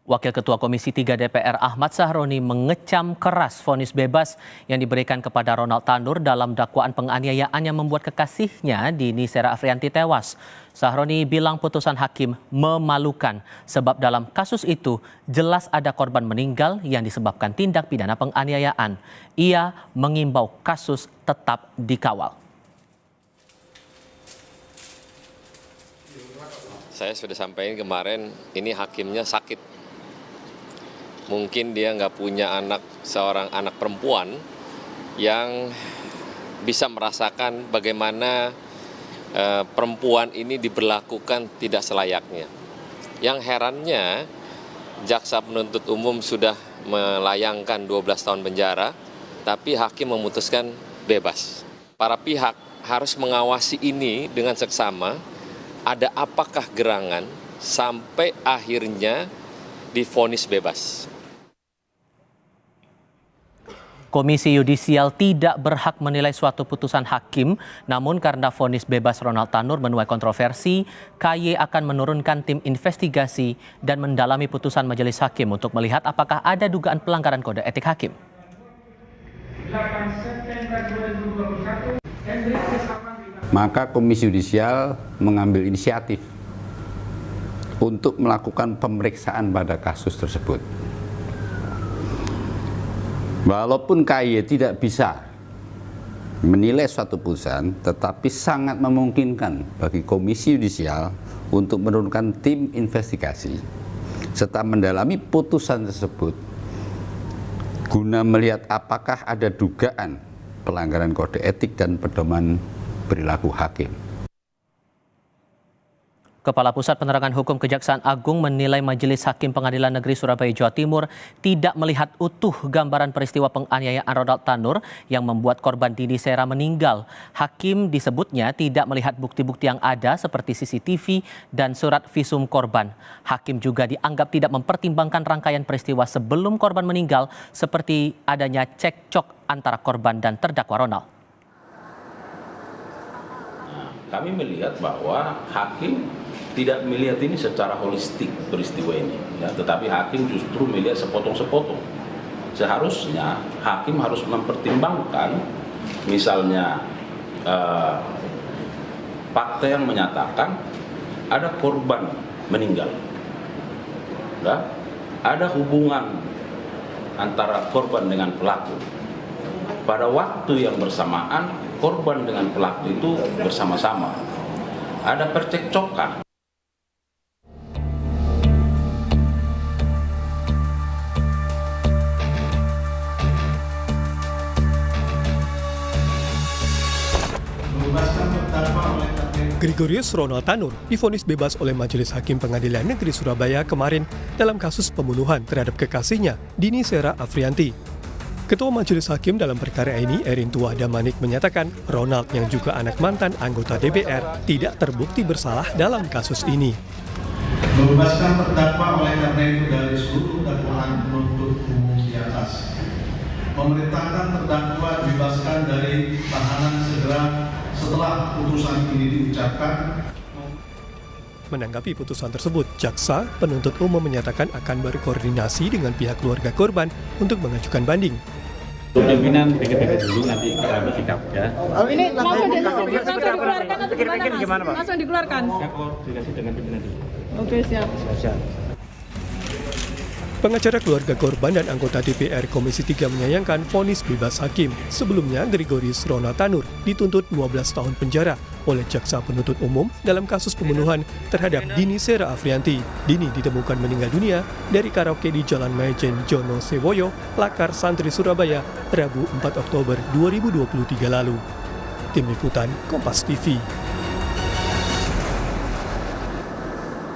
Wakil Ketua Komisi 3 DPR Ahmad Sahroni mengecam keras vonis bebas yang diberikan kepada Ronald Tanur dalam dakwaan penganiayaan yang membuat kekasihnya Dini Sera Afrianti tewas. Sahroni bilang putusan hakim memalukan sebab dalam kasus itu jelas ada korban meninggal yang disebabkan tindak pidana penganiayaan. Ia mengimbau kasus tetap dikawal. Saya sudah sampaikan kemarin, ini hakimnya sakit. Mungkin dia nggak punya seorang anak perempuan yang bisa merasakan bagaimana perempuan ini diberlakukan tidak selayaknya. Yang herannya, jaksa penuntut umum sudah melayangkan 12 tahun penjara, tapi hakim memutuskan bebas. Para pihak harus mengawasi ini dengan seksama, ada apakah gerangan sampai akhirnya divonis bebas. Komisi Yudisial tidak berhak menilai suatu putusan hakim, namun karena vonis bebas Ronald Tanur menuai kontroversi, KY akan menurunkan tim investigasi dan mendalami putusan majelis hakim untuk melihat apakah ada dugaan pelanggaran kode etik hakim. Maka Komisi Yudisial mengambil inisiatif untuk melakukan pemeriksaan pada kasus tersebut. Walaupun KY tidak bisa menilai suatu putusan, tetapi sangat memungkinkan bagi Komisi Yudisial untuk menurunkan tim investigasi serta mendalami putusan tersebut guna melihat apakah ada dugaan pelanggaran kode etik dan pedoman perilaku hakim. Kepala Pusat Penerangan Hukum Kejaksaan Agung menilai Majelis Hakim Pengadilan Negeri Surabaya, Jawa Timur tidak melihat utuh gambaran peristiwa penganiayaan Ronald Tanur yang membuat korban Dini Sera meninggal. Hakim disebutnya tidak melihat bukti-bukti yang ada seperti CCTV dan surat visum korban. Hakim juga dianggap tidak mempertimbangkan rangkaian peristiwa sebelum korban meninggal seperti adanya cekcok antara korban dan terdakwa Ronald. Kami melihat bahwa hakim tidak melihat ini secara holistik peristiwa ini, ya, tetapi hakim justru melihat sepotong-sepotong. Seharusnya hakim harus mempertimbangkan misalnya fakta yang menyatakan ada korban meninggal, ya, ada hubungan antara korban dengan pelaku. Pada waktu yang bersamaan, korban dengan pelaku itu bersama-sama. Ada percekcokan. Gregorius Ronald Tanur divonis bebas oleh Majelis Hakim Pengadilan Negeri Surabaya kemarin dalam kasus pembunuhan terhadap kekasihnya, Dini Sera Afrianti. Ketua Majelis Hakim dalam perkara ini, Erin Tua Damanik, menyatakan Ronald yang juga anak mantan anggota DPR tidak terbukti bersalah dalam kasus ini. Membebaskan terdakwa oleh karena itu dari seluruh dakwaan penuntut umum di atas. Memerintahkan terdakwa dibebaskan dari tahanan segera setelah putusan ini diucapkan. Menanggapi putusan tersebut, jaksa penuntut umum menyatakan akan berkoordinasi dengan pihak keluarga korban untuk mengajukan banding. Pimpinan pikir-pikir dulu, nanti kita bersikap, ya. Ini langsung dikeluarkan atau gimana, Pak? Langsung dikeluarkan. Saya koordinasi dengan pimpinan dulu. Oke, siap. Pengacara keluarga korban dan anggota DPR Komisi 3 menyayangkan vonis bebas hakim. Sebelumnya, Gregorius Ronald Tanur dituntut 12 tahun penjara oleh jaksa penuntut umum dalam kasus pembunuhan terhadap Dini Sera Afrianti. Dini ditemukan meninggal dunia dari karaoke di Jalan Majen Jono Sewoyo, Lakar Santri, Surabaya, Rabu 4 Oktober 2023 lalu. Tim Liputan Kompas TV.